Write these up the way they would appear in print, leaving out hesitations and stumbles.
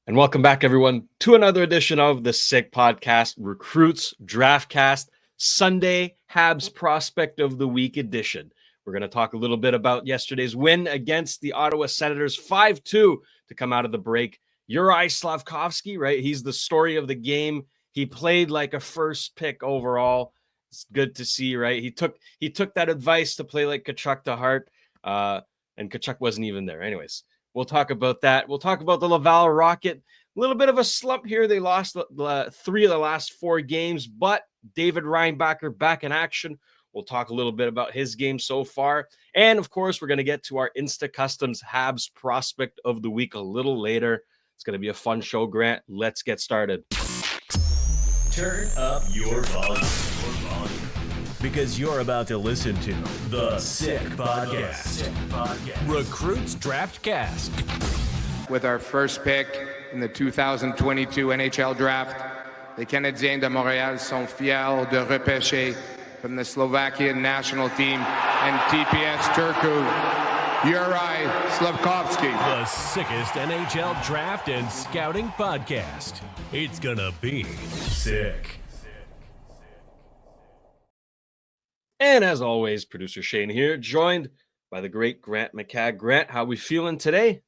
And welcome back, everyone, to another edition of the Sick Podcast, Recruits Draftcast, Sunday Habs Prospect of the Week edition. We're going to talk a little bit about yesterday's win against the Ottawa Senators, 5-2 to come out of the break. Juraj Slafkovsky, right? He's the story of the game. He played like a first pick overall. It's good to see, right? He took that advice to play like Tkachuk to heart, and Tkachuk wasn't even there. Anyways, we'll talk about that. We'll talk about the Laval Rocket. A little bit of a slump here. They lost 3 of the last 4 games, but David Reinbacher back in action. We'll talk a little bit about his game so far. And, of course, we're going to get to our InstaCustoms Habs Prospect of the Week a little later. It's going to be a fun show, Grant. Let's get started. Turn up your volume. Because you're about to listen to the Sick Podcast. Recruits Draftcast. With our first pick in the 2022 NHL Draft, les Canadiens de Montréal sont fiers de repêcher from the Slovakian national team and TPS Turku, Juraj Slafkovsky. The sickest NHL draft and scouting podcast. It's gonna be sick. And as always, producer Shane here, joined by the great Grant McCagg. Grant, how we feeling today?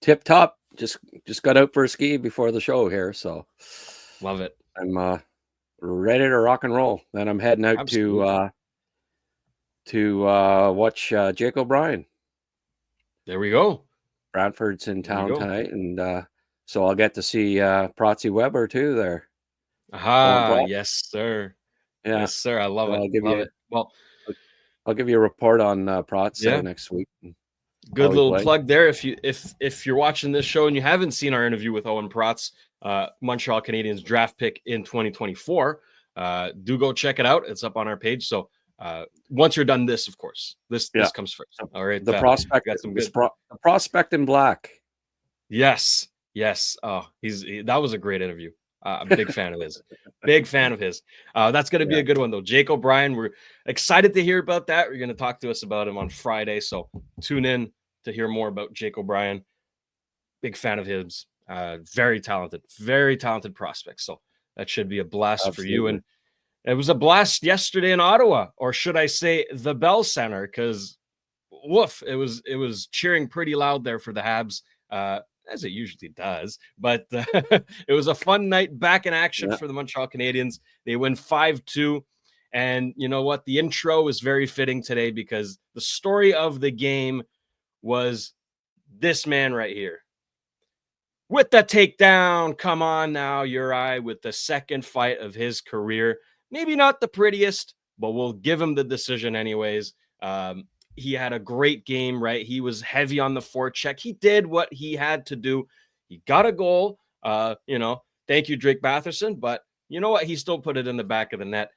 Tip top. Just got out for a ski before the show here, so Love it. I'm ready to rock and roll. Then I'm heading out Absolutely. to watch Jake O'Brien. There we go. Bradford's in There you town go. tonight, and so I'll get to see Protzy Weber too there. Aha, Brad? yes, sir. Yeah, Yes, sir. I love So it. I'll give Love you- it. Well, I'll give you a report on Protzy Yeah. next week. good How we little play. plug there. If you're watching this show and you haven't seen our interview with Owen Protz, Montreal Canadiens draft pick in 2024, do go check it out. It's up on our page. So once you're done this, of course, this comes first. All right. The prospect, got some good. the prospect in black. Yes. Oh, that was a great interview. I'm a big fan of his. Big fan of his. That's going to be a good one, though. Jake O'Brien, we're excited to hear about that. We're going to talk to us about him on Friday. So tune in to hear more about Jake O'Brien. Big fan of his. Very talented prospect. So that should be a blast for you. And it was a blast yesterday in Ottawa, or should I say the Bell Center, because woof, it was cheering pretty loud there for the Habs. As it usually does, but it was a fun night back in action for the Montreal Canadiens. They win 5-2, and you know what? The intro is very fitting today because the story of the game was this man right here. With the takedown, come on now, Juraj, with the second fight of his career. Maybe not the prettiest, but we'll give him the decision anyways. He had a great game, right? He was heavy on the forecheck. He did what he had to do. He got a goal. Thank you, Drake Batherson. But you know what? He still put it in the back of the net.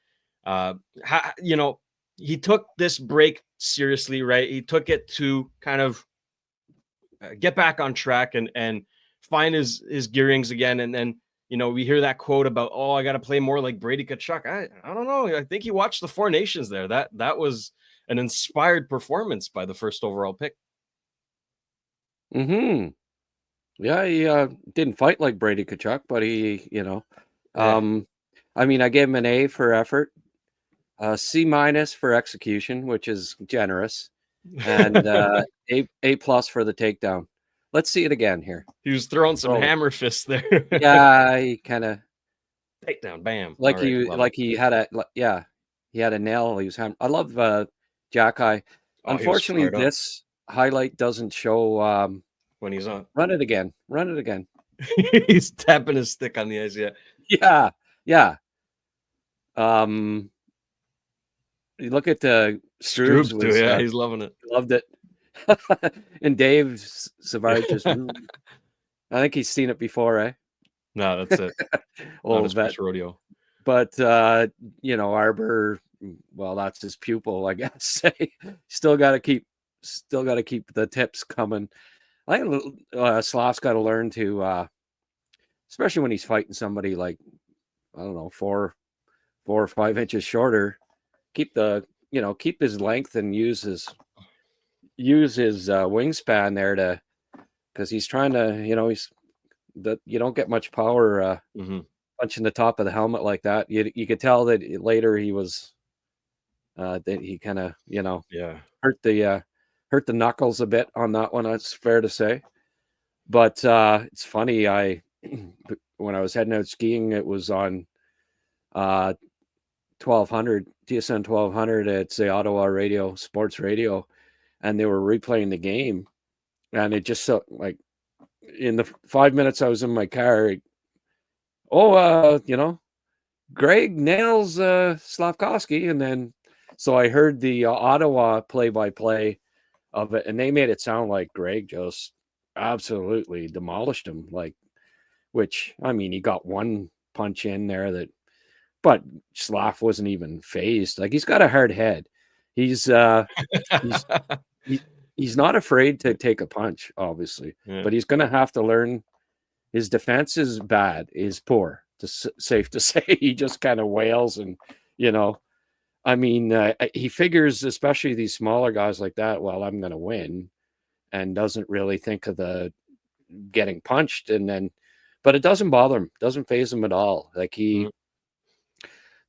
He took this break seriously, right? He took it to kind of get back on track and find his gearings again. And then, we hear that quote about, oh, I got to play more like Brady Tkachuk. I don't know. I think he watched the Four Nations there. That was an inspired performance by the first overall pick. Mm-hmm. Yeah, he didn't fight like Brady Tkachuk, but he, I mean, I gave him an A for effort, C- for execution, which is generous, and A+ for the takedown. Let's see it again here. He was throwing some hammer fists there. Yeah, he kind of takedown, bam. He had a nail. He was I love Jack-Eye. Unfortunately, this highlight doesn't show when he's on. Run it again. He's tapping his stick on the ice. Yeah. You look at the Strubes. He's loving it. Loved it. And Dave Savard just. I think he's seen it before, eh? No, that's it. Old vet rodeo. But Arbor, well, that's his pupil, I guess. Still got to keep the tips coming. I think Slav's got to learn to, especially when he's fighting somebody like, I don't know, 4 or 5 inches shorter, keep his length and use his wingspan there because he's trying to, he's that you don't get much power punching the top of the helmet like that. You could tell that later he was that he kind of hurt the knuckles a bit on that one. That's fair to say. But it's funny. When I was heading out skiing, it was on 1200 TSN 1200. It's the Ottawa radio, sports radio, and they were replaying the game, and it just so like in the 5 minutes I was in my car. Greg nails Slafkovsky, and then so I heard the Ottawa play-by-play of it, and they made it sound like Greg just absolutely demolished him. Like, which I mean, he got one punch in there but Slaf wasn't even phased. Like, he's got a hard head. He's not afraid to take a punch, obviously, but he's going to have to learn. His defense is poor. Safe to say. He just kind of wails, and I mean, he figures, especially these smaller guys like that, well, I'm going to win, and doesn't really think of the getting punched, but it doesn't bother him, doesn't faze him at all. Like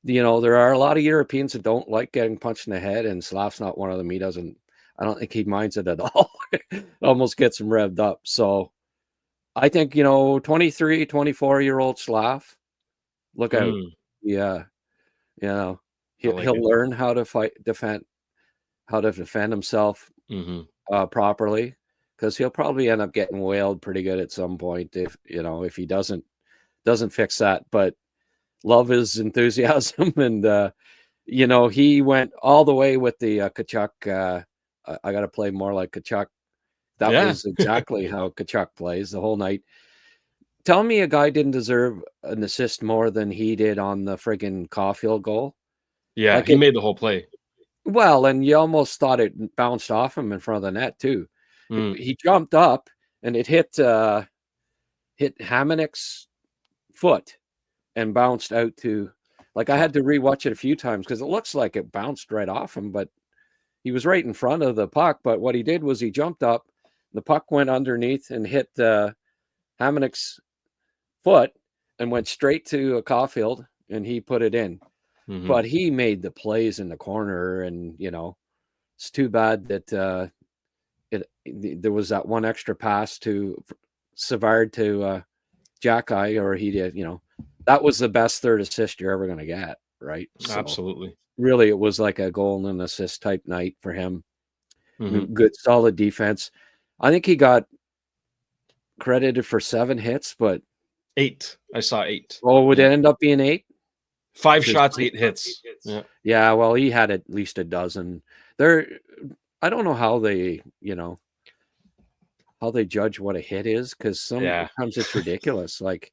there are a lot of Europeans that don't like getting punched in the head, and Slav's not one of them. I don't think he minds it at all. It almost gets him revved up. So I think, 23, 24-year-old Slav, look out. Yeah. He'll learn how to defend himself properly, because he'll probably end up getting whaled pretty good at some point if he doesn't fix that. But love his enthusiasm, and he went all the way with the Tkachuk. I got to play more like Tkachuk. That was exactly how Tkachuk plays the whole night. Tell me a guy didn't deserve an assist more than he did on the friggin' Caulfield goal. Yeah, he made the whole play. Well, and you almost thought it bounced off him in front of the net too. He jumped up and it hit Hamanek's foot and bounced out to, like, I had to rewatch it a few times because it looks like it bounced right off him, but he was right in front of the puck. But what he did was he jumped up, the puck went underneath and hit Hamanek's foot and went straight to Caulfield, and he put it in. But he made the plays in the corner, and it's too bad that there was that one extra pass to Savard to Jacky, or he did. That was the best third assist you're ever going to get, right? So, absolutely. Really, it was like a goal and assist type night for him. Good, solid defense. I think he got credited for 7 hits, but 8. I saw 8. Oh, would it end up being 8? 5 shots, 8 hits. Yeah, well, he had at least a dozen. I don't know how they, how they judge what a hit is, because sometimes it's ridiculous. Like,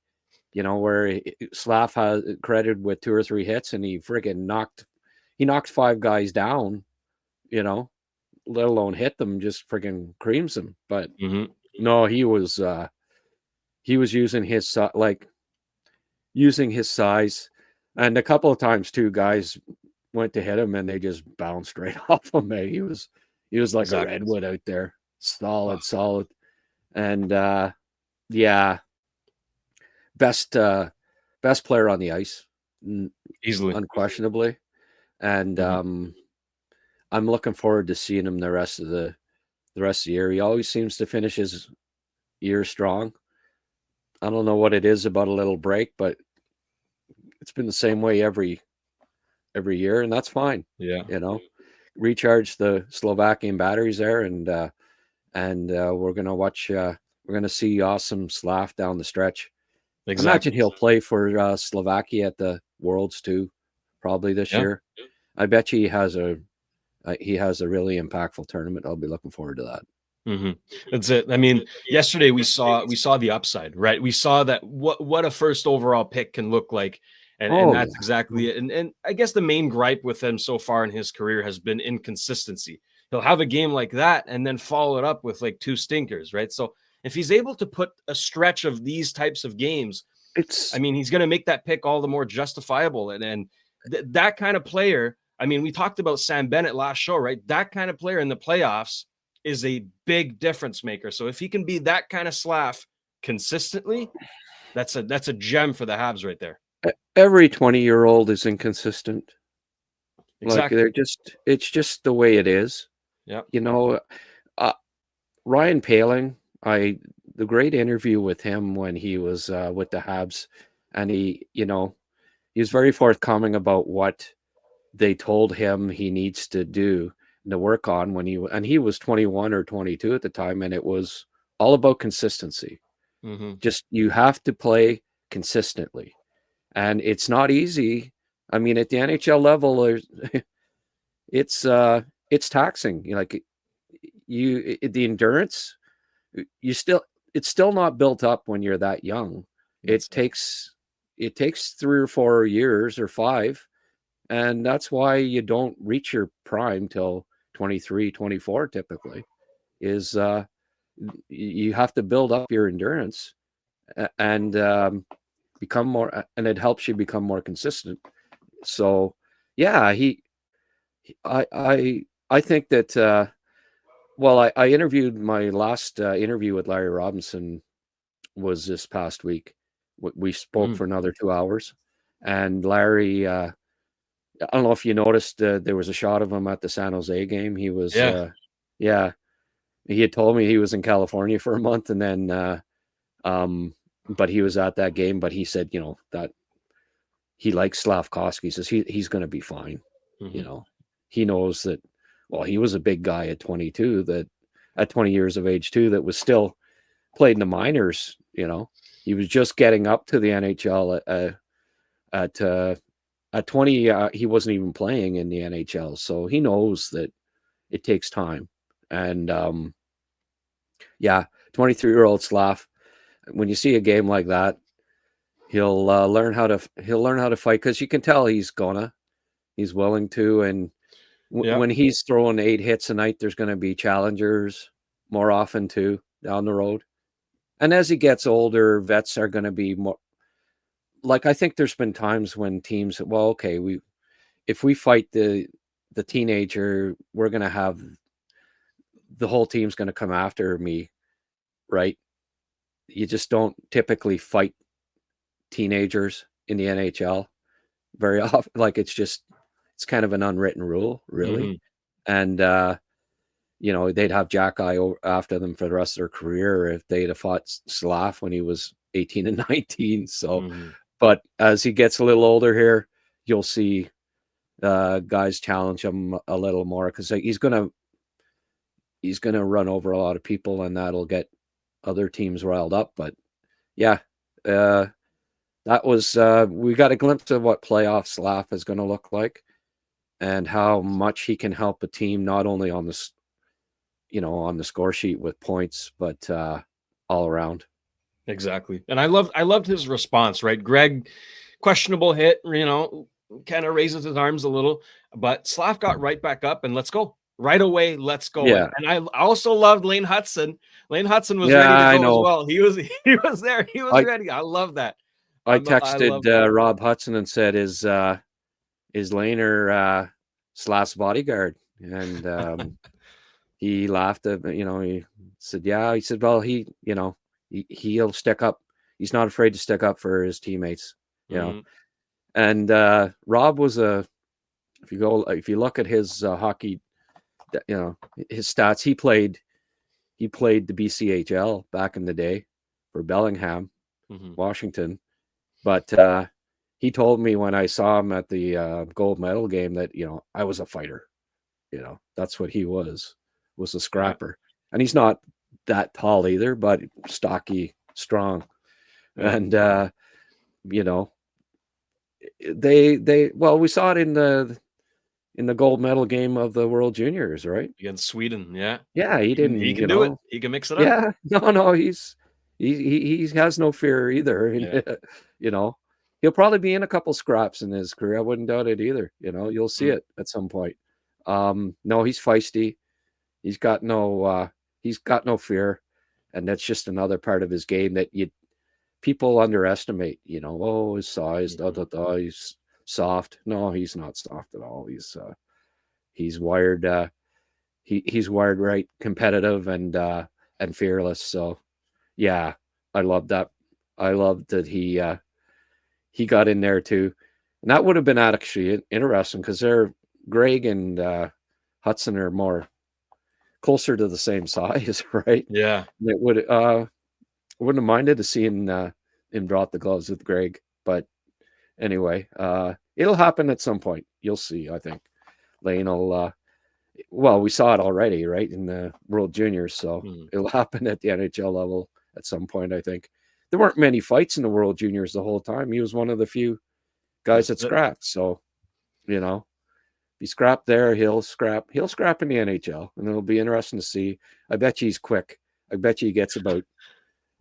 where Slav has credited with 2 or 3 hits, and he friggin' knocked 5 guys down, let alone hit them, just friggin' creams them. But no, he was using his size. And a couple of times too, guys went to hit him and they just bounced right off him. He was like a redwood out there. Solid. And best player on the ice, easily, unquestionably. And I'm looking forward to seeing him the rest of the year. He always seems to finish his year strong. I don't know what it is about a little break, but it's been the same way every year, and that's fine. Yeah, recharge the Slovakian batteries there, and we're gonna watch. We're gonna see awesome Slav down the stretch. Exactly. I imagine he'll play for Slovakia at the Worlds too, probably this year. I bet you he has a really impactful tournament. I'll be looking forward to that. That's it. I mean, yesterday we saw the upside, right? We saw that what a first overall pick can look like. And that's exactly it. And I guess the main gripe with him so far in his career has been inconsistency. He'll have a game like that and then follow it up with like 2 stinkers, right? So if he's able to put a stretch of these types of games, he's going to make that pick all the more justifiable. And that kind of player, I mean, we talked about Sam Bennett last show, right? That kind of player in the playoffs is a big difference maker. So if he can be that kind of Slav consistently, that's a gem for the Habs right there. Every 20-year-old is inconsistent. Exactly. Like it's just the way it is. Yeah. You know, Ryan Poehling, the great interview with him when he was with the Habs, and he was very forthcoming about what they told him he needs to do to work on when he was 21 or 22 at the time, and it was all about consistency. Mm-hmm. Just you have to play consistently, and it's not easy. I mean, at the NHL level, it's taxing. The endurance, it's still not built up when you're that young. It takes 3 or 4 years or 5, and that's why you don't reach your prime till 23, 24 typically. Is you have to build up your endurance and become more, and it helps you become more consistent. So yeah, I think that I interviewed my last interview with Larry Robinson was this past week. We spoke for another 2 hours, and Larry, I don't know if you noticed, there was a shot of him at the San Jose game. He was, yeah, he had told me he was in California for a month, and then, but he was at that game. But he said, that he likes Slafkovsky. He says he's going to be fine. Mm-hmm. He knows that. Well, he was a big guy at 22, that at 20 years of age too, that was still played in the minors. He was just getting up to the NHL at 20. He wasn't even playing in the NHL, so he knows that it takes time. And 23-year-old Slav, when you see a game like that, he'll learn how to fight, because you can tell he's willing to. And when he's throwing 8 hits a night, there's going to be challengers more often too down the road. And as he gets older, vets are going to be more like, I think there's been times when teams, if we fight the teenager, we're going to have the whole team's going to come after me, right? You just don't typically fight teenagers in the NHL very often. Like, it's kind of an unwritten rule, really. Mm-hmm. And they'd have Jack Eye after them for the rest of their career if they'd have fought Slav when he was 18 and 19. So, but as he gets a little older here, you'll see guys challenge him a little more, because he's gonna run over a lot of people, and that'll get other teams riled up. But yeah, that was we got a glimpse of what playoff Slav is going to look like, and how much he can help a team, not only on the on the score sheet with points, but all around. Exactly. And I loved his response, right? Greg, questionable hit, kind of raises his arms a little, but Slav got right back up, and let's go. Right away, let's go. Yeah. And I also loved Lane Hudson. Lane Hudson was ready to go as well. He was there. He was ready. I love that. I texted Rob Hudson and said, is Laner Slav's bodyguard? And he laughed at, he said, yeah. He said, well, he'll stick up. He's not afraid to stick up for his teammates, know. And Rob was if you look at his hockey, his stats, he played the BCHL back in the day for Bellingham, Washington. But he told me when I saw him at the gold medal game that, I was a fighter. That's what he was a scrapper. And he's not that tall either, but stocky, strong. And we saw it in the gold medal game of the World Juniors, right? Against Sweden, yeah. Yeah, he didn't. He can do it. He can mix it up. Yeah, no, he has no fear either. Yeah. He'll probably be in a couple scraps in his career. I wouldn't doubt it either. You'll see it at some point. No, he's feisty. He's got no fear, and that's just another part of his game that people underestimate. His size, he's soft. No, he's not soft at all. He's wired. He's wired right, competitive and fearless. So, yeah, I loved that. I loved that he got in there too. And that would have been actually interesting because they're Greg and Hudson are more closer to the same size, right? Yeah. It would wouldn't have minded seeing him drop the gloves with Greg. But anyway, it'll happen at some point. You'll see, I think. Lane will well, we saw it already, right, in the World Juniors, so it'll happen at the NHL level at some point, I think. There weren't many fights in the World Juniors the whole time. He was one of the few guys that scrapped. So, you know, if he scrapped there, he'll scrap in the NHL, and it'll be interesting to see. I bet you he's quick. I bet you he gets about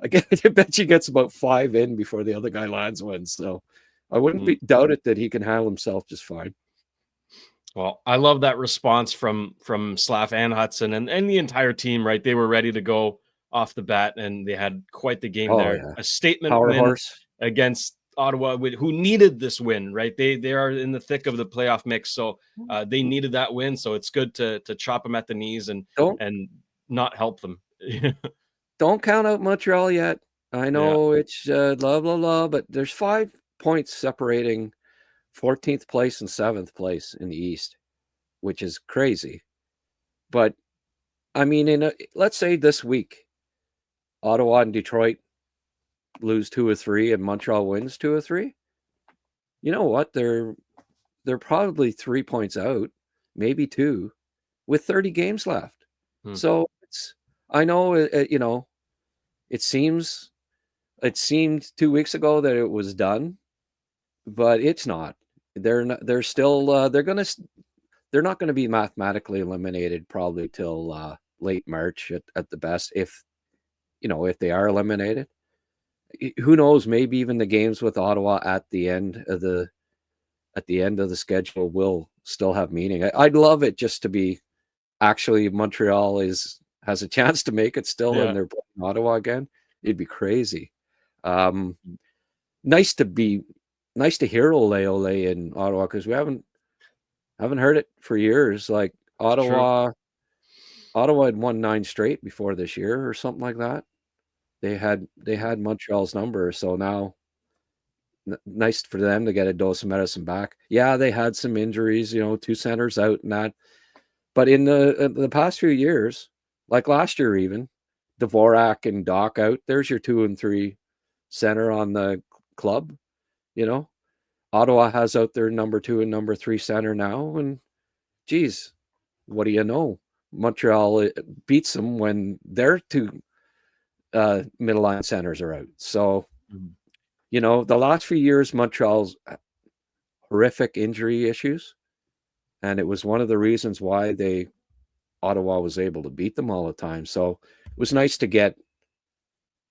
I bet you gets about 5 in before the other guy lands one. So I wouldn't doubt it that he can handle himself just fine. Well, I love that response from Slav and Hudson and the entire team, right? They were ready to go off the bat, and they had quite the game there. Yeah. A statement Power win horse against Ottawa, who needed this win, right? They are in the thick of the playoff mix, so they needed that win. So it's good to chop them at the knees and not help them. Don't count out Montreal yet. I know it's blah, blah, blah, but there's 5 points separating 14th place and 7th place in the East, which is crazy. But, I mean, let's say this week, Ottawa and Detroit lose 2 or 3 and Montreal wins 2 or 3. You know what? They're probably 3 points out, maybe 2, with 30 games left. So I know, it seemed 2 weeks ago that it was done, but it's not. They're not going to be mathematically eliminated probably till late March at the best, if they are eliminated. Who knows, maybe even the games with Ottawa at the end of the schedule will still have meaning. I'd love it just to be actually Montreal has a chance to make it still, and they're playing Ottawa again. It'd be crazy. Nice to hear Ole in Ottawa, because we haven't heard it for years. Like Ottawa had won 9 straight before this year or something like that. They had Montreal's number, so now nice for them to get a dose of medicine back. Yeah, they had some injuries, 2 centers out and that. But in the past few years, like last year even, Dvorak and Doc out, there's your 2 and 3 center on the club. Ottawa has out their number 2 and number 3 center now, and geez, what do you know? Montreal beats them when their 2 middle line centers are out. So, the last few years, Montreal's horrific injury issues, and it was one of the reasons why Ottawa was able to beat them all the time. So it was nice to get,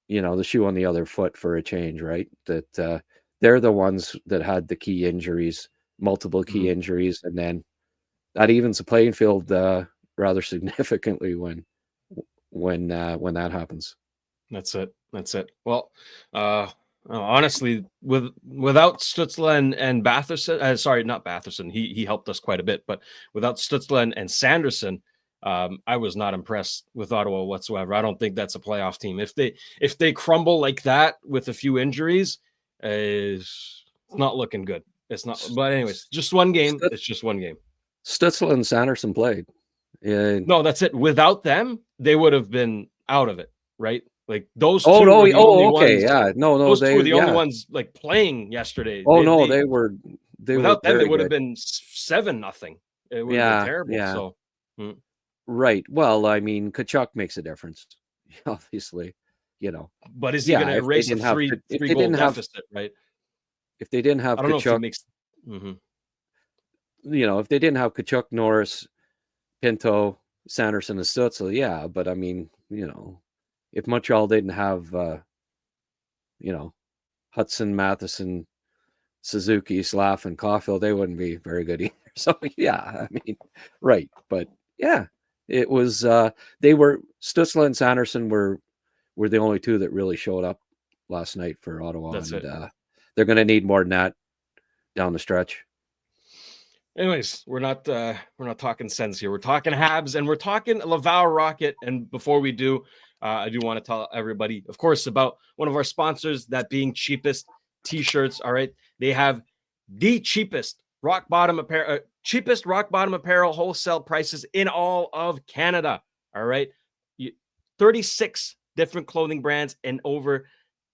the shoe on the other foot for a change, right? That they're the ones that had the key injuries, multiple key injuries, and then that evens the playing field rather significantly when that happens. That's it. Well, honestly, without Stützle and Batherson, sorry, not Batherson, he helped us quite a bit, but without Stützle and Sanderson, I was not impressed with Ottawa whatsoever. I don't think that's a playoff team. If they crumble like that with a few injuries, it's not looking good. It's not. But anyways, just one game. It's just one game. Stützle and Sanderson played. No, that's it. Without them, they would have been out of it, right? Like those two. Okay, ones, yeah. No, those two were the only ones like playing yesterday. They were. Without them, it would have good. been 7-0. It would have been terrible. Yeah. So, right. Well, I mean, Tkachuk makes a difference, obviously. But is he going to erase a three goal deficit, right? If they didn't have I don't Tkachuk, know if he makes. If they didn't have Tkachuk, Norris, Pinto, Sanderson, and Stützle, yeah. But I mean, if Montreal didn't have, Hudson, Matheson, Suzuki, Slav, and Caulfield, they wouldn't be very good either. So yeah, I mean, right. But yeah, it was. They were Stützle and Sanderson were the only 2 that really showed up last night for Ottawa. That's it. They're going to need more than that down the stretch. Anyways, we're not talking Sens here. We're talking Habs, and we're talking Laval Rocket. And before we do, I do want to tell everybody, of course, about one of our sponsors, that being Cheapest T-shirts. All right. They have the cheapest rock bottom apparel wholesale prices in all of Canada. All right. 36 different clothing brands and over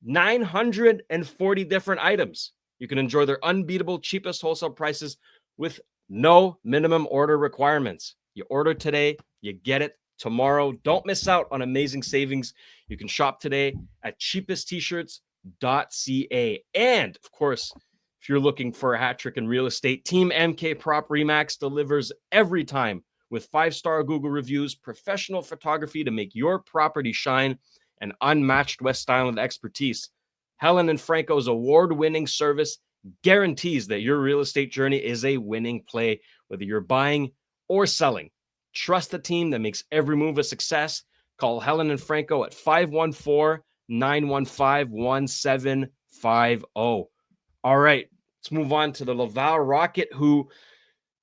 940 different items. You can enjoy their unbeatable cheapest wholesale prices with no minimum order requirements. You order today, you get it tomorrow. Don't miss out on amazing savings. You can shop today at CheapestTshirts.ca. And of course, if you're looking for a hat trick in real estate, Team MKProp RE delivers every time with 5-star Google reviews, professional photography to make your property shine, and unmatched West Island expertise. Helen and Franco's award-winning service guarantees that your real estate journey is a winning play, whether you're buying or selling. Trust the team that makes every move a success. Call Helen and Franco at 514-915-1750. All right, let's move on to the Laval Rocket, who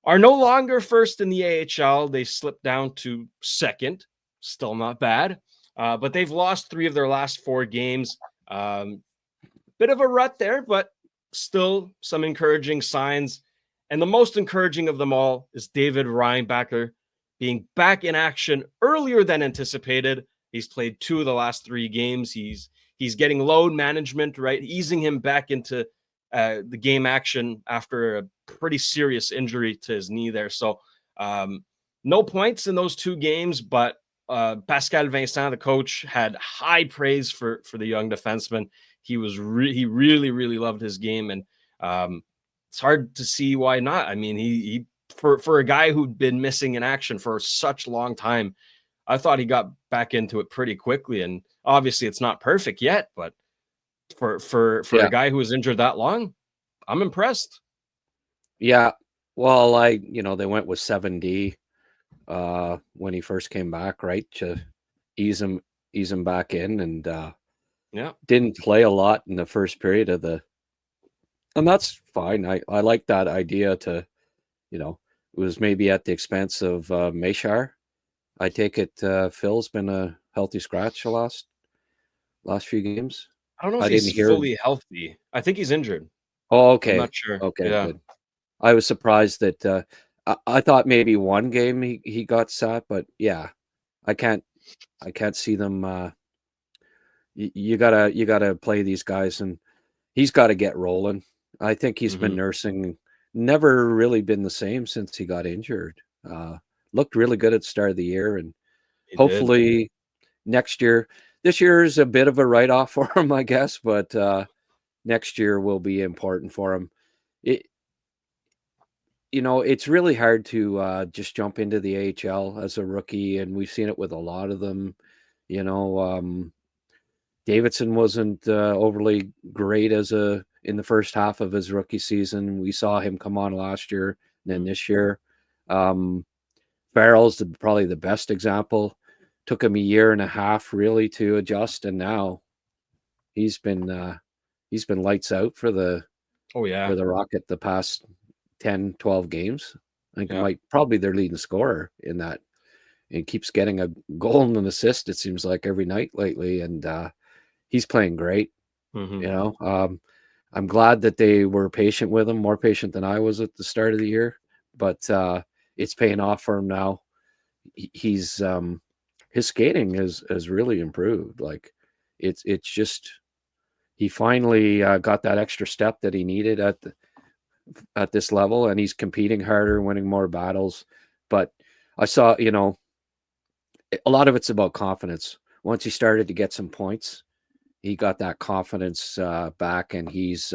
are no longer first in the AHL. They slipped down to second. Still not bad. But they've lost 3 of their last 4 games. Bit of a rut there, but still some encouraging signs. And the most encouraging of them all is David Reinbacher being back in action earlier than anticipated. He's played 2 of the last 3 games. He's getting load management, right? Easing him back into the game action after a pretty serious injury to his knee there. So no points in those 2 games, but Pascal Vincent, the coach, had high praise for the young defenseman. He really loved his game, and it's hard to see why not. I mean, he for a guy who'd been missing in action for such a long time, I thought he got back into it pretty quickly. And obviously, it's not perfect yet, but for a guy who was injured that long, I'm impressed. Yeah, well, they went with 7D. When he first came back, right, to ease him back in, and didn't play a lot in the first period and that's fine. I like that idea to, it was maybe at the expense of Meshar. I take it Phil's been a healthy scratch the last few games. I don't know if he's fully healthy. I think he's injured. Oh, okay. I'm not sure. Okay, yeah. Good. I was surprised that I thought maybe one game he got sat, but yeah, I can't see them. You gotta play these guys, and he's got to get rolling. I think he's been nursing, never really been the same since he got injured. Looked really good at the start of the year, and hopefully next year. This year is a bit of a write-off for him, I guess, but next year will be important for him. It's really hard to just jump into the AHL as a rookie, and we've seen it with a lot of them. Davidson wasn't overly great in the first half of his rookie season. We saw him come on last year, and then this year. Farrell's probably the best example. Took him a year and a half really to adjust, and now he's been lights out for the Rocket the past 10, 12 games. I think probably their leading scorer in that, and keeps getting a goal and an assist, it seems like, every night lately. And he's playing great. I'm glad that they were patient with him, more patient than I was at the start of the year, but it's paying off for him now. He's his skating has really improved. Like it's just, he finally got that extra step that he needed at this level, and he's competing harder, winning more battles. But I saw, a lot of it's about confidence. Once he started to get some points, he got that confidence back, and he's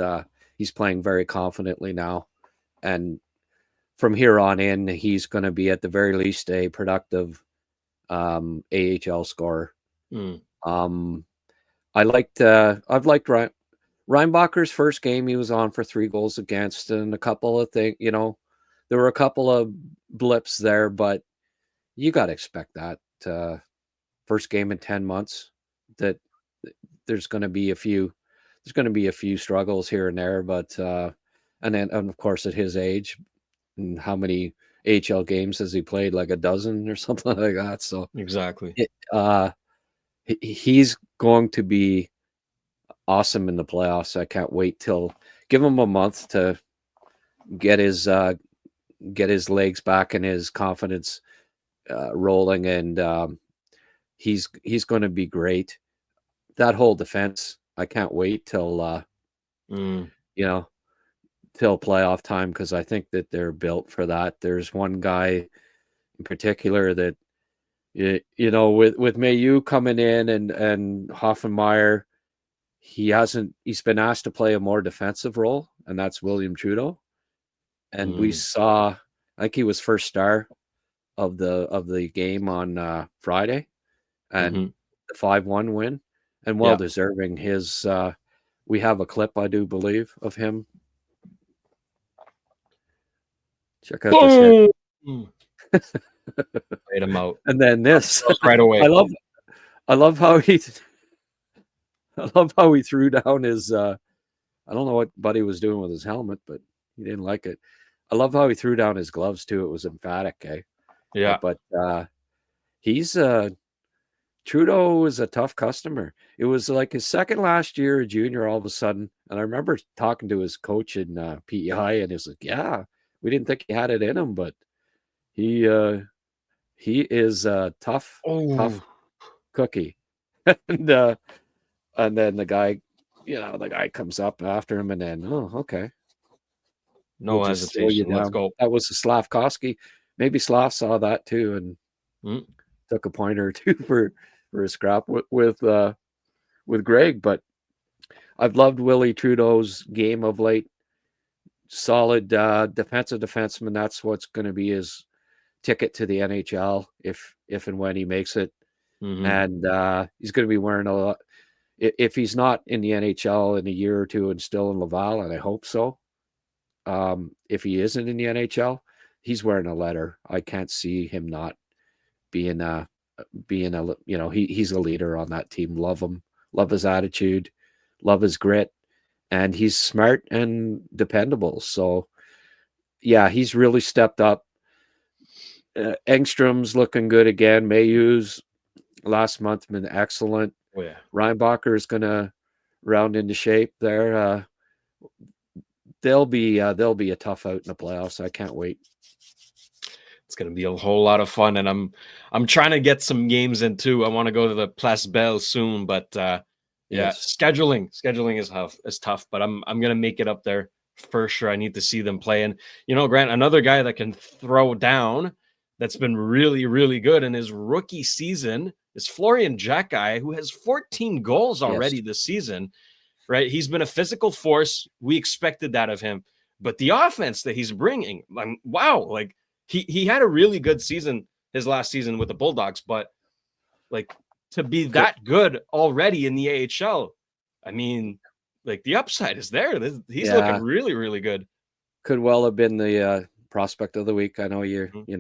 playing very confidently now. And from here on in, he's going to be at the very least a productive AHL scorer. I've liked Reinbacher's first game. He was on for 3 goals against, and a couple of things, there were a couple of blips there, but you got to expect that first game in 10 months that there's going to be a few struggles here and there, but and of course at his age, and how many AHL games has he played? Like a dozen or something like that. So exactly. he's going to be awesome in the playoffs. I can't wait till give him a month to get his legs back and his confidence rolling, and he's going to be great. That whole defense, I can't wait till till playoff time, because I think that they're built for that. There's one guy in particular that with Mailloux coming in and Hoffenmeyer, he's been asked to play a more defensive role, and that's William Trudeau. And we saw, I think he was first star of the game on Friday, and the 5-1 win, and well deserving. His we have a clip, I do believe, of him. Check out this hit. Laid him out. And then this right away. I love how he threw down his I don't know what Buddy was doing with his helmet, but he didn't like it. I love how he threw down his gloves too. It was emphatic, eh? Yeah. But he's Trudeau is a tough customer. It was like his second last year, a junior, all of a sudden. And I remember talking to his coach in PEI, and he was like, "Yeah, we didn't think he had it in him, but he is a tough cookie." And then the guy comes up after him, and then okay, no we'll hesitation. Let's go. That was a Slafkovsky. Maybe Slav saw that too, and took a pointer or two for a scrap with Greg. But I've loved Willie Trudeau's game of late. Solid defensive defenseman. That's what's going to be his ticket to the NHL if and when he makes it. And he's going to be wearing a lot. If he's not in the NHL in a year or two and still in Laval, and I hope so, if he isn't in the NHL, he's wearing a letter. I can't see him not being he's a leader on that team. Love him, love his attitude, love his grit, and he's smart and dependable. So yeah, he's really stepped up. Engstrom's looking good again. Mailloux's last month been excellent. Oh yeah. Reinbacher is going to round into shape there. They'll be a tough out in the playoffs. I can't wait. It's going to be a whole lot of fun, and I'm trying to get some games in too. I want to go to the Place Belle soon, but scheduling is tough. But I'm going to make it up there for sure. I need to see them play. And Grant, another guy that can throw down that's been really, really good in his rookie season is Florian Jacki, who has 14 goals already this season. Right, he's been a physical force. We expected that of him, but the offense that he's bringing, wow! Like he had a really good season his last season with the Bulldogs, but like to be that good already in the AHL, I mean, like the upside is there. He's looking really, really good. Could well have been the prospect of the week. I know you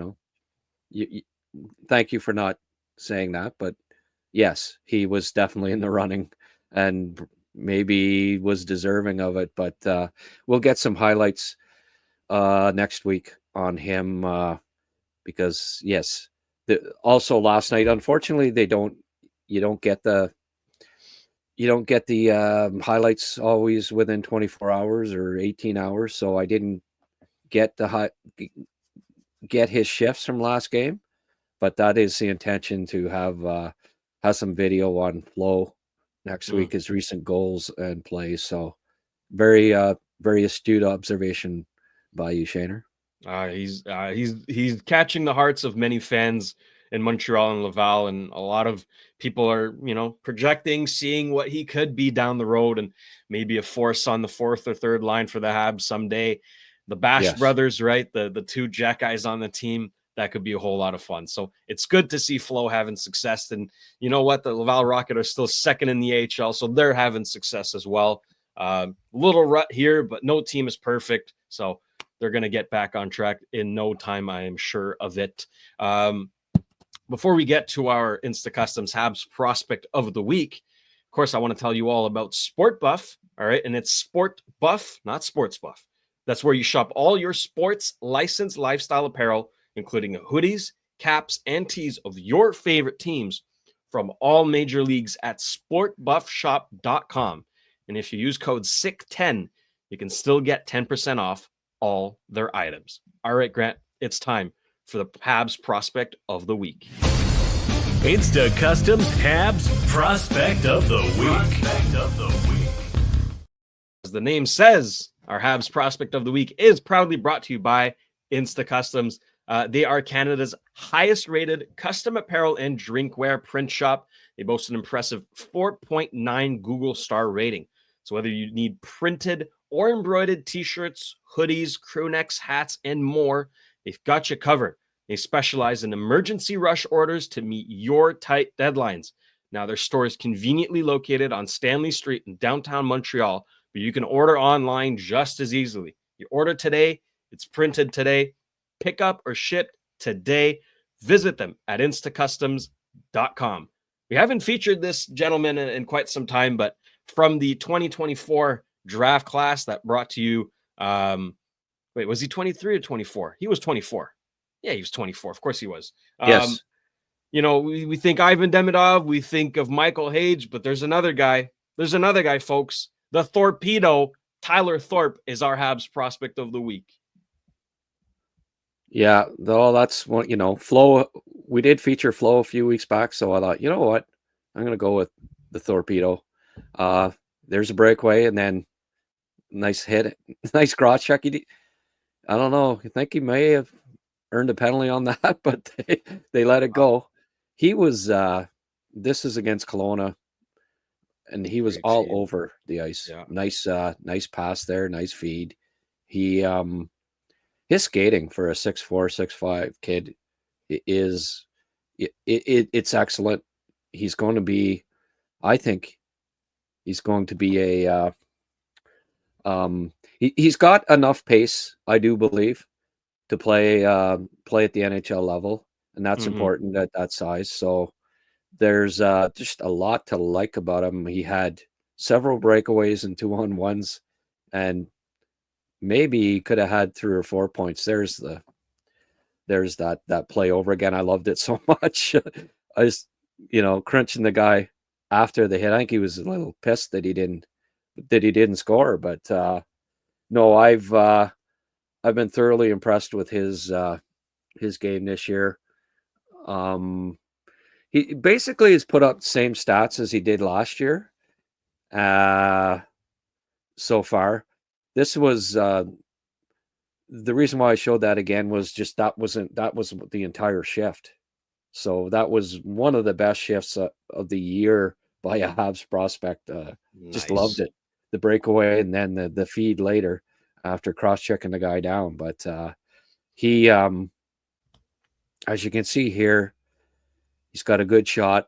thank you for not saying that, but yes, he was definitely in the running and maybe was deserving of it. But we'll get some highlights next week on him because yes, also last night, unfortunately, you don't get the highlights always within 24 hours or 18 hours. So I didn't get his shifts from last game, but that is the intention to have some video on Flow next week, his recent goals and plays. So very astute observation by you, Shaner. He's catching the hearts of many fans in Montreal and Laval, and a lot of people are projecting, seeing what he could be down the road, and maybe a force on the fourth or third line for the Habs someday. The Bash brothers, right? The two Jack guys on the team. That could be a whole lot of fun. So it's good to see Flo having success. And you know what? The Laval Rocket are still second in the AHL, so they're having success as well. Little rut here, but no team is perfect. So they're going to get back on track in no time. I am sure of it. Before we get to our InstaCustoms Habs prospect of the week, of course, I want to tell you all about Sport Buff. All right. And it's Sport Buff, not Sports Buff. That's where you shop all your sports licensed lifestyle apparel, including hoodies, caps, and tees of your favorite teams from all major leagues at sportbuffshop.com. And if you use code SICK10, you can still get 10% off all their items. All right, Grant, it's time for the Habs Prospect of the Week. InstaCustoms Habs Prospect of the Week. As the name says, our Habs Prospect of the Week is proudly brought to you by InstaCustoms. They are Canada's highest rated custom apparel and drinkware print shop. They boast an impressive 4.9 Google star rating. So whether you need printed or embroidered t-shirts, hoodies, crew necks, hats, and more, they've got you covered. They specialize in emergency rush orders to meet your tight deadlines. Now, their store is conveniently located on Stanley Street in downtown Montreal, but you can order online just as easily. You order today, it's printed today, pick up or shipped today. Visit them at InstaCustoms.com. We haven't featured this gentleman in quite some time, but from the 2024 draft class that brought to you, wait, was he 23 or 24? He was 24. Yeah, he was 24. Of course he was. Yes. You know, we think Ivan Demidov, we think of Michael Hage, but there's another guy. There's another guy, folks. The Thorpedo, Tyler Thorpe, is our Habs Prospect of the Week. Yeah, though that's what, Flo. We did feature Flo a few weeks back, so I thought, you know what, I'm going to go with the Thorpedo. There's a breakaway, and then nice hit, nice cross check. I don't know. I think he may have earned a penalty on that, but they let it go. He was. This is against Kelowna, and he was all over the ice. Yeah. Nice pass there. Nice feed. His skating for a 6'4", 6'5" kid is it's excellent. He's going to be, I think, he's going to be a. He's got enough pace, I do believe, to play at the NHL level, and that's important at that size. So there's just a lot to like about him. He had several breakaways and 2-on-1s, and maybe he could have had 3 or 4 points. There's that play over again. I loved it so much. I was, crunching the guy after the hit. I think he was a little pissed that he didn't score. But no, I've been thoroughly impressed with his game this year. He basically has put up the same stats as he did last year. So far, this was the reason why I showed that again was just that was the entire shift. So that was one of the best shifts of the year by a Habs prospect. Just loved it. The breakaway and then the feed later after cross-checking the guy down. But he, as you can see here, he's got a good shot,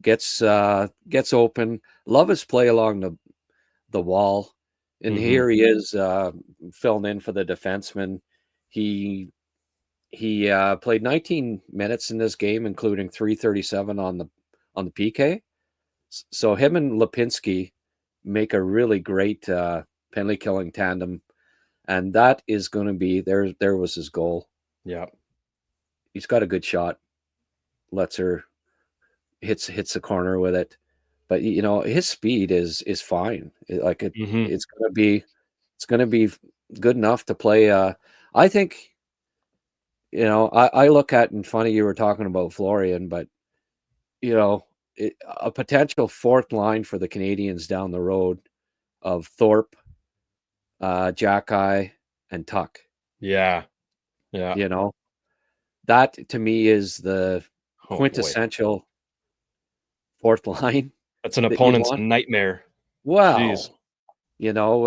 gets open. Love his play along the wall. And here he is filling in for the defenseman. He played 19 minutes in this game, including 3:37 on the PK. So him and Lipinski make a really great penalty killing tandem, and that is going to be there was his goal. Yeah, he's got a good shot. Hits the corner with it, but his speed is fine. It's going to be good enough to play. I think. I look at, and funny you were talking about Florian, but a potential fourth line for the Canadiens down the road of Thorpe, Jackeye, and Tuck. Yeah. That to me is the quintessential fourth line. That's an opponent's nightmare. Wow. Jeez.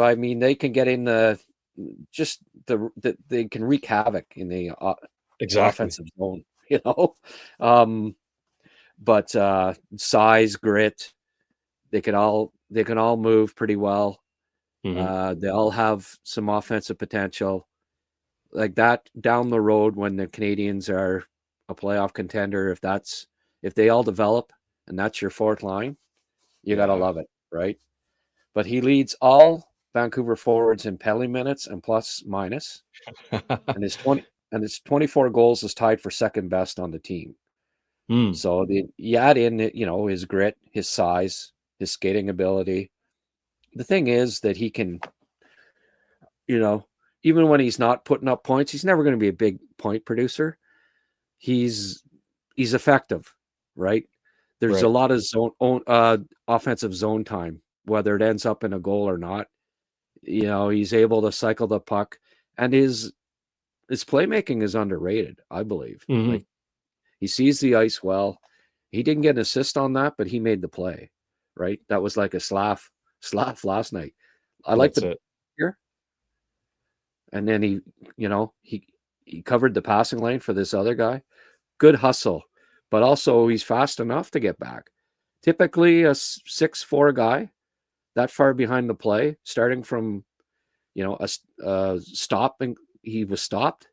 I mean, they can get in they can wreak havoc in the offensive zone, but size, grit, they can all move pretty well. They all have some offensive potential like that down the road when the Canadiens are a playoff contender. If they all develop and that's your fourth line, you got to love it, right? But he leads all Vancouver forwards in penalty minutes and plus minus, and his 24 goals is tied for second best on the team. So you add in, his grit, his size, his skating ability. The thing is that he can, even when he's not putting up points, he's never going to be a big point producer. He's effective, right? There's a lot of offensive zone time, whether it ends up in a goal or not. He's able to cycle the puck, and his playmaking is underrated, I believe. Like, he sees the ice well. He didn't get an assist on that, but he made the play, right? That was like a slap last night. I like the here. And then he covered the passing lane for this other guy. Good hustle, but also he's fast enough to get back. Typically a 6'4" guy that far behind the play, starting from, a stop, and he was stopped.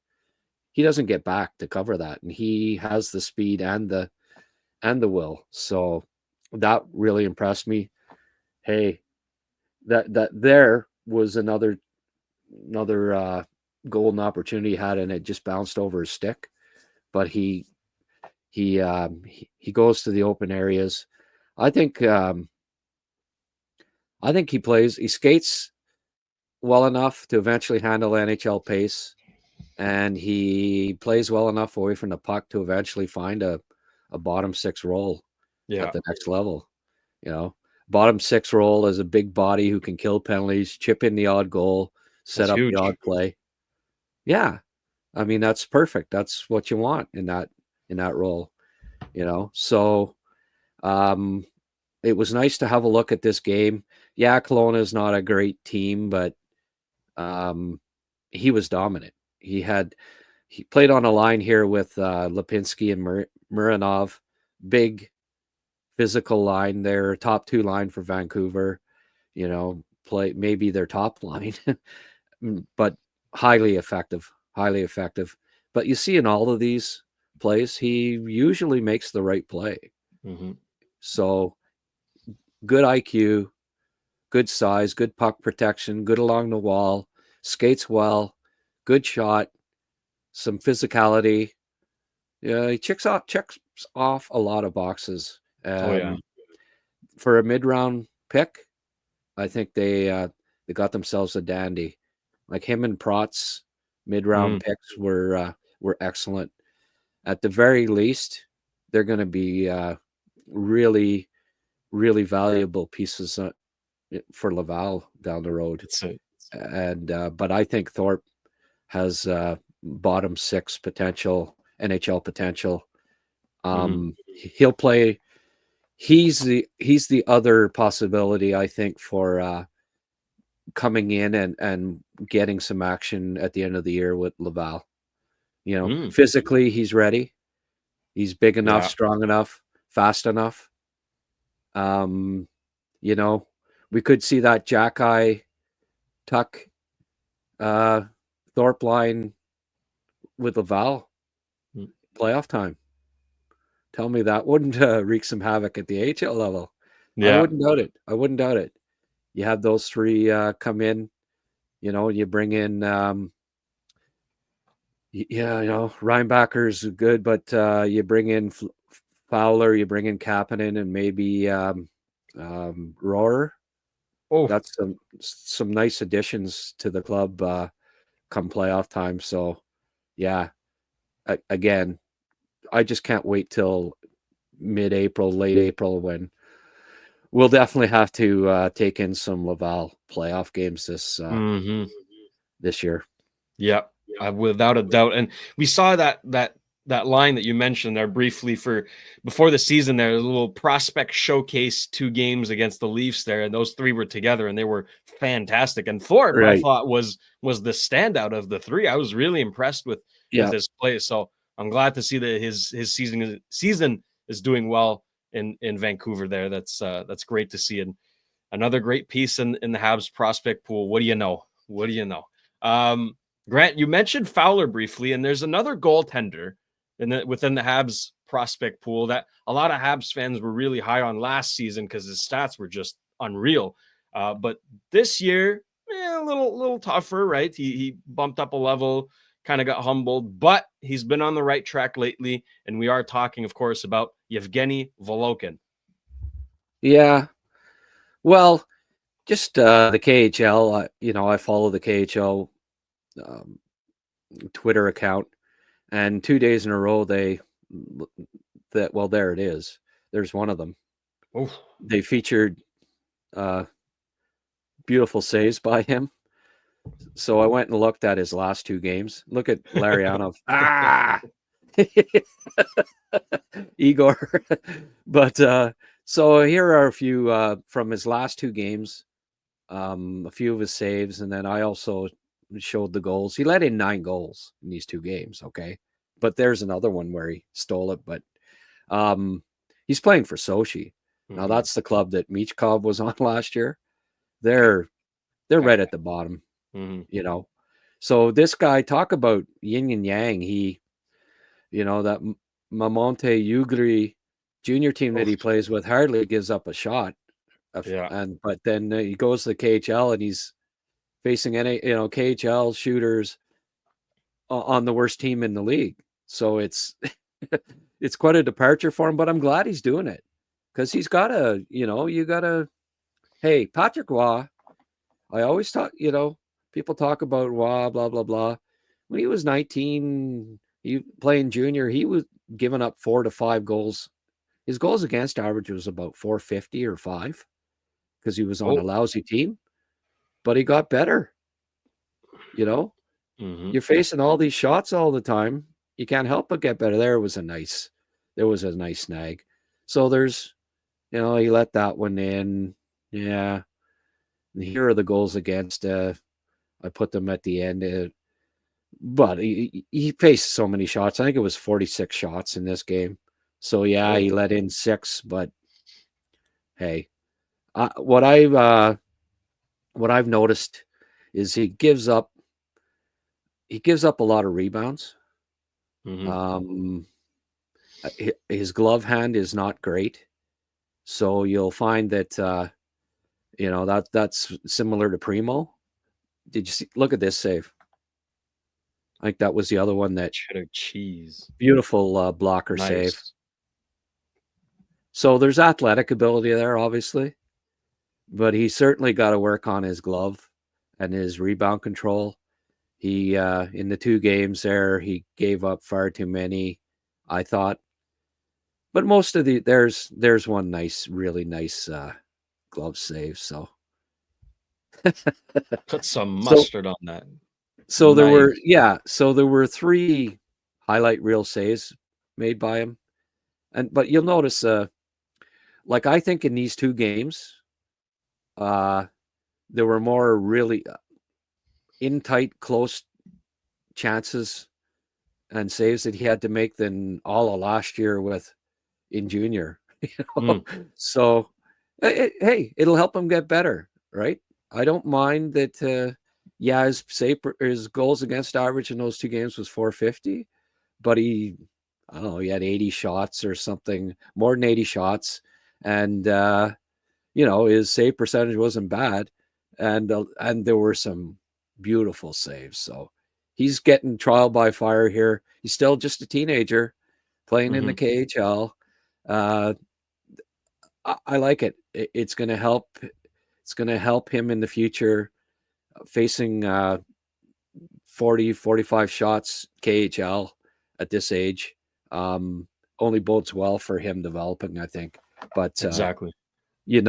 He doesn't get back to cover that, and he has the speed and the will. So that really impressed me. Hey, that there was another golden opportunity he had, and it just bounced over his stick. But he goes to the open areas. I think he skates well enough to eventually handle NHL pace, and he plays well enough away from the puck to eventually find a bottom six role at the next level. Bottom six role as a big body who can kill penalties, chip in the odd goal, set up the odd play. Yeah. I mean, that's perfect. That's what you want in that role, So it was nice to have a look at this game. Yeah, Kelowna is not a great team, but he was dominant. He played on a line here with Lipinski and Muranov, big physical line there, top two line for Vancouver, play maybe their top line, but highly effective. But you see in all of these plays, he usually makes the right play. So good IQ, good size, good puck protection, good along the wall, skates well, good shot, some physicality. Yeah, he checks off a lot of boxes. For a mid-round pick, I think they got themselves a dandy. Like him and Protz, mid-round picks were excellent. At the very least, they're going to be really, really valuable pieces for Laval down the road. But I think Thorpe has bottom six potential, NHL potential. He'll play. He's the other possibility, I think, for coming in and getting some action at the end of the year with Laval. Physically, he's ready. He's big enough, strong enough, fast enough. We could see that Jack-Eye Tuck Thorpe line with Laval playoff time. Tell me that wouldn't wreak some havoc at the AHL level. I wouldn't doubt it. You have those three come in, you bring in, Reinbacher's good, but you bring in Fowler, you bring in Kapanen, and maybe Rohrer. Oh, that's some nice additions to the club come playoff time. So, yeah, again, I just can't wait till mid-April, late April, when we'll definitely have to take in some Laval playoff games this year. Yeah, without a doubt. And we saw that line that you mentioned there briefly before the season there, a little prospect showcase 2 games against the Leafs there, and those 3 were together and they were fantastic. And Thorpe, I thought was the standout of the 3. I was really impressed with his play. So I'm glad to see that his season is doing well in Vancouver there. That's great to see. And another great piece in the Habs prospect pool. What do you know? Grant, you mentioned Fowler briefly, and there's another goaltender within the Habs prospect pool that a lot of Habs fans were really high on last season because his stats were just unreal. But this year, a little tougher, right? He bumped up a level, kind of got humbled, but he's been on the right track lately. And we are talking, of course, about Yevgeny Volokhin. Yeah. Well, just the KHL, I follow the KHL Twitter account, and 2 days in a row, there it is. There's one of them. Oof. They featured beautiful saves by him. So I went and looked at his last 2 games. Look at Larionov. Igor. But so here are a few from his last 2 games, a few of his saves, and then I also showed the goals. He let in 9 goals in these 2 games, okay? But there's another one where he stole it, but he's playing for Sochi. Now that's the club that Michkov was on last year. They're right at the bottom, So this guy, talk about yin and yang. He, that Mamonte Ugri junior team that he plays with hardly gives up a shot. But then he goes to the KHL and he's facing KHL shooters on the worst team in the league. So it's it's quite a departure for him, but I'm glad he's doing it because he's got to, hey, Patrick Roy. I always talk, people talk about Roy, blah, blah, blah. When he was 19, he playing junior, he was giving up 4 to 5 goals. His goals against average was about 450 or 5 because he was on a lousy team, but he got better. You're facing all these shots all the time. You can't help but get better. There was a nice snag. So there's, he let that one in. Yeah. And here are the goals against. I put them at the end. But he faced so many shots. I think it was 46 shots in this game. So yeah, he let in 6. But hey, what I've noticed is he gives up a lot of rebounds. His glove hand is not great, so you'll find that that's similar to Primo. Did you see? Look at this save. I think that was the other one that cheddar cheese. Beautiful blocker save. So there's athletic ability there, obviously, but he certainly got to work on his glove and his rebound control. He in the 2 games there, he gave up far too many, I thought. But most of there's one really nice glove save. So put some mustard on that. So there were 3 highlight reel saves made by him, but you'll notice, like I think in these 2 games, there were more really in tight, close chances and saves that he had to make than all of last year in junior. So hey, it'll help him get better, right? I don't mind that. His goals against average in those 2 games was 450, but he had 80 shots or something, more than 80 shots, and his save percentage wasn't bad, and there were some beautiful saves. So he's getting trial by fire here. He's still just a teenager playing in the KHL. I like it. It's going to help. It's going to help him in the future. Facing 40, 45 shots KHL at this age only bodes well for him developing, I think. But exactly, I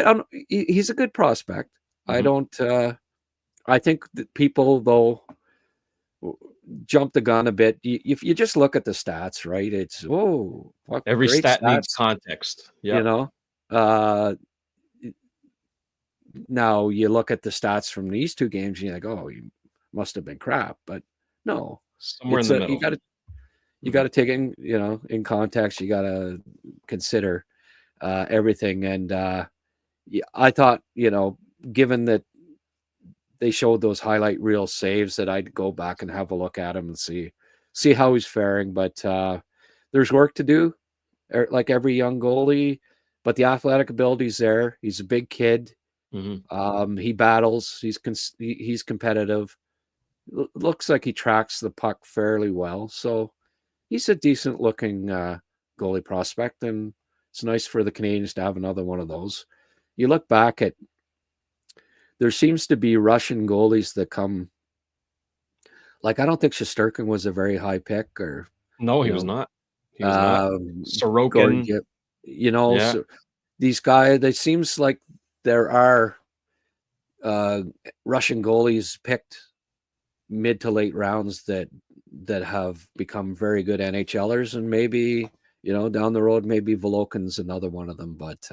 don't. He's a good prospect. I don't. I think that people though jump the gun a bit. If you just look at the stats, right? It's every stat stats, needs context. Yeah, now you look at the stats from these 2 games, and you're like, oh, he must have been crap. But no, somewhere in the middle. You got to take it in context. You got to consider everything. And I thought, given that they showed those highlight reel saves, that I'd go back and have a look at him and see how he's faring. But there's work to do, like every young goalie. But the athletic ability's there. He's a big kid. He battles. He's competitive. looks like he tracks the puck fairly well. So he's a decent looking goalie prospect, and it's nice for the Canadiens to have another one of those. You look back at, there seems to be Russian goalies that come, like I don't think Shesterkin was a very high pick, or No, he you was know, not. He was not. Gordon, Sorokin. Yeah. so these guys, it seems like there are Russian goalies picked mid to late rounds that have become very good NHLers, and maybe down the road, maybe Volokin's another one of them. But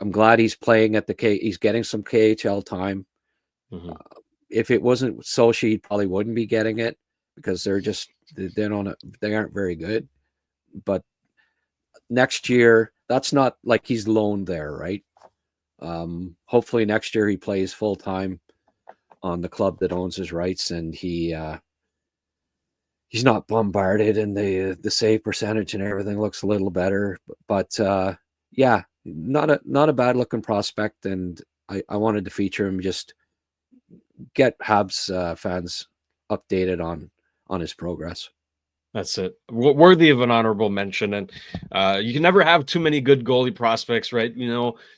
I'm glad he's playing at he's getting some KHL time. Mm-hmm. If it wasn't Sochi, he probably wouldn't be getting it, because they aren't very good. But next year, that's not like he's loaned there, right? Hopefully next year he plays full time on the club that owns his rights, and he's not bombarded, and the save percentage and everything looks a little better. But yeah, not a bad looking prospect, and I wanted to feature him, just get Habs fans updated on his progress. That's it. Worthy of an honorable mention. And you can never have too many good goalie prospects, right?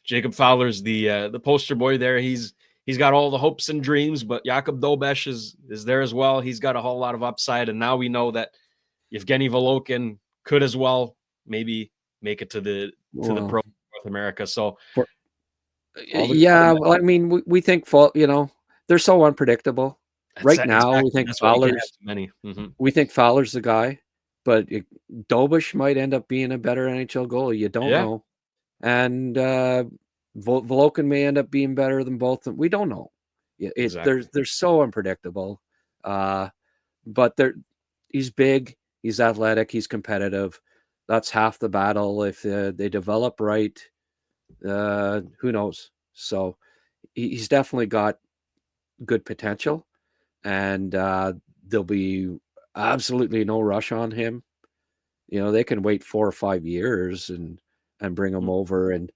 Jacob Fowler's the poster boy there. He's got all the hopes and dreams, but Jakub Dobeš is there as well. He's got a whole lot of upside. And now we know that Evgeny Volokin could as well maybe make it to the pro North America. So well, I mean, we think they're so unpredictable. Right now, we think Fowler's many. Mm-hmm. We think Fowler's the guy, but Dobeš might end up being a better NHL goalie. You don't know. And Volokin may end up being better than both. We don't know. They're so unpredictable. But he's big, he's athletic, he's competitive. That's half the battle. If they develop right, who knows? So he's definitely got good potential, and there'll be absolutely no rush on him. They can wait 4 or 5 years and bring him over, and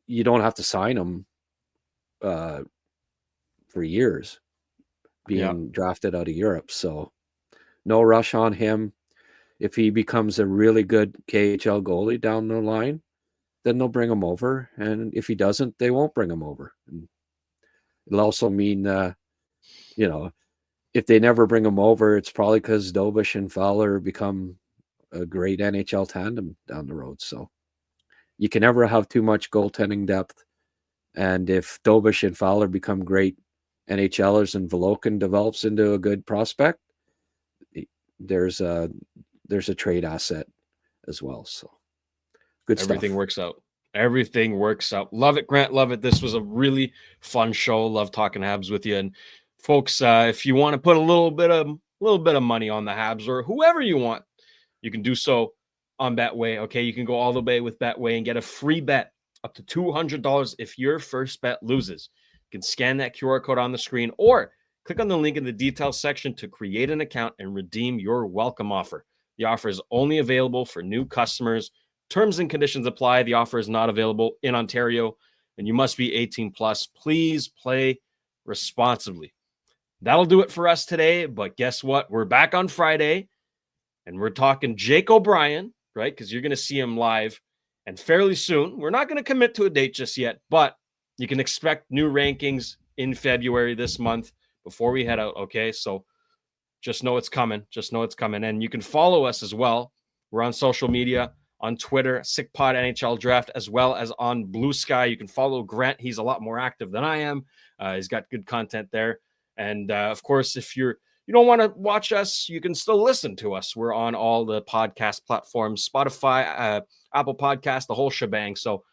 you don't have to sign him for years being drafted out of Europe. So no rush on him. If he becomes a really good KHL goalie down the line, then they'll bring him over. And if he doesn't, they won't bring him over. And it'll also mean, if they never bring him over, it's probably because Dobeš and Fowler become a great NHL tandem down the road. So you can never have too much goaltending depth. And if Dobeš and Fowler become great NHLers and Volokin develops into a good prospect, there's a trade asset as well. So good stuff. Everything works out. Everything works out. Love it, Grant. Love it. This was a really fun show. Love talking Habs with you. And folks, if you want to put a little bit of money on the Habs, or whoever you want, you can do so on Betway. Okay, you can go all the way with Betway and get a free bet up to $200 if your first bet loses. You can scan that QR code on the screen, or click on the link in the details section to create an account and redeem your welcome offer. The offer is only available for new customers. Terms and conditions apply. The offer is not available in Ontario, and you must be 18 plus. Please play responsibly. That'll do it for us today. But guess what? We're back on Friday, and we're talking Jake O'Brien, right? Because you're going to see him live and fairly soon. We're not going to commit to a date just yet, but you can expect new rankings in February this month before we head out. Okay, so just know it's coming. And you can follow us as well. We're on social media, on Twitter, SickPod NHL Draft, as well as on Blue Sky. You can follow Grant. He's a lot more active than I am. He's got good content there. And of course, if you don't want to watch us, you can still listen to us. We're on all the podcast platforms, Spotify, Apple Podcast, the whole shebang. So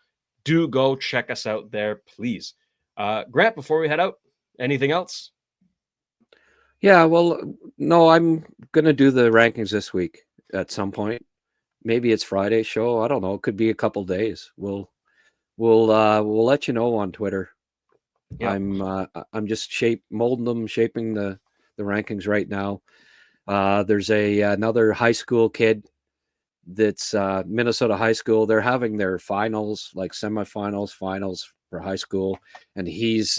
do go check us out there, please. Grant, before we head out, anything else? Yeah, well, no, I'm going to do the rankings this week at some point. Maybe it's Friday's show. I don't know. It could be a couple days. We'll let you know on Twitter. Yeah. I'm just molding them, shaping the rankings right now. There's another high school kid that's Minnesota high school. They're having their finals, like semifinals, finals for high school, and he's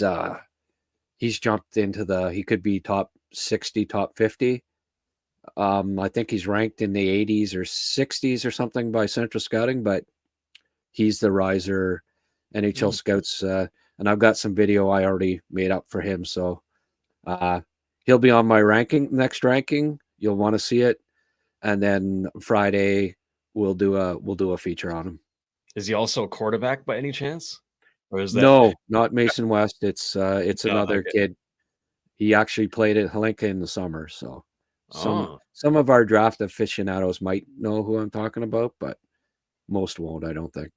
he's jumped into he could be top 60, top 50. I think he's ranked in the 80s or 60s or something by Central Scouting, but he's the riser NHL scouts. And I've got some video I already made up for him. So he'll be on my next ranking. You'll want to see it. And then Friday we'll do a feature on him. Is he also a quarterback by any chance? Or is that No, not Mason West. It's another okay. kid. He actually played at Helinka in the summer. So some of our draft aficionados might know who I'm talking about, but most won't, I don't think.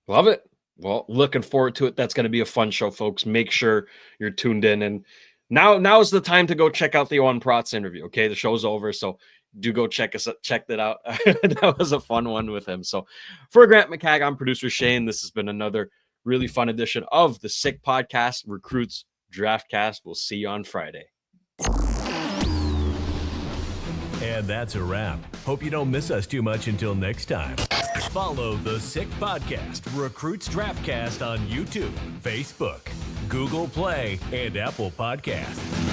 Love it. Well, looking forward to it. That's going to be a fun show, folks. Make sure you're tuned in. And now is the time to go check out the Owen Protz interview. Okay, the show's over, so do go check that out. That was a fun one with him. So for Grant McCagg, I'm producer Shane. This has been another really fun edition of the Sick Podcast Recruits Draftcast. We'll see you on Friday. And that's a wrap. Hope you don't miss us too much until next time. Follow the Sick Podcast Recruits Draftcast on YouTube, Facebook, Google Play, and Apple Podcasts.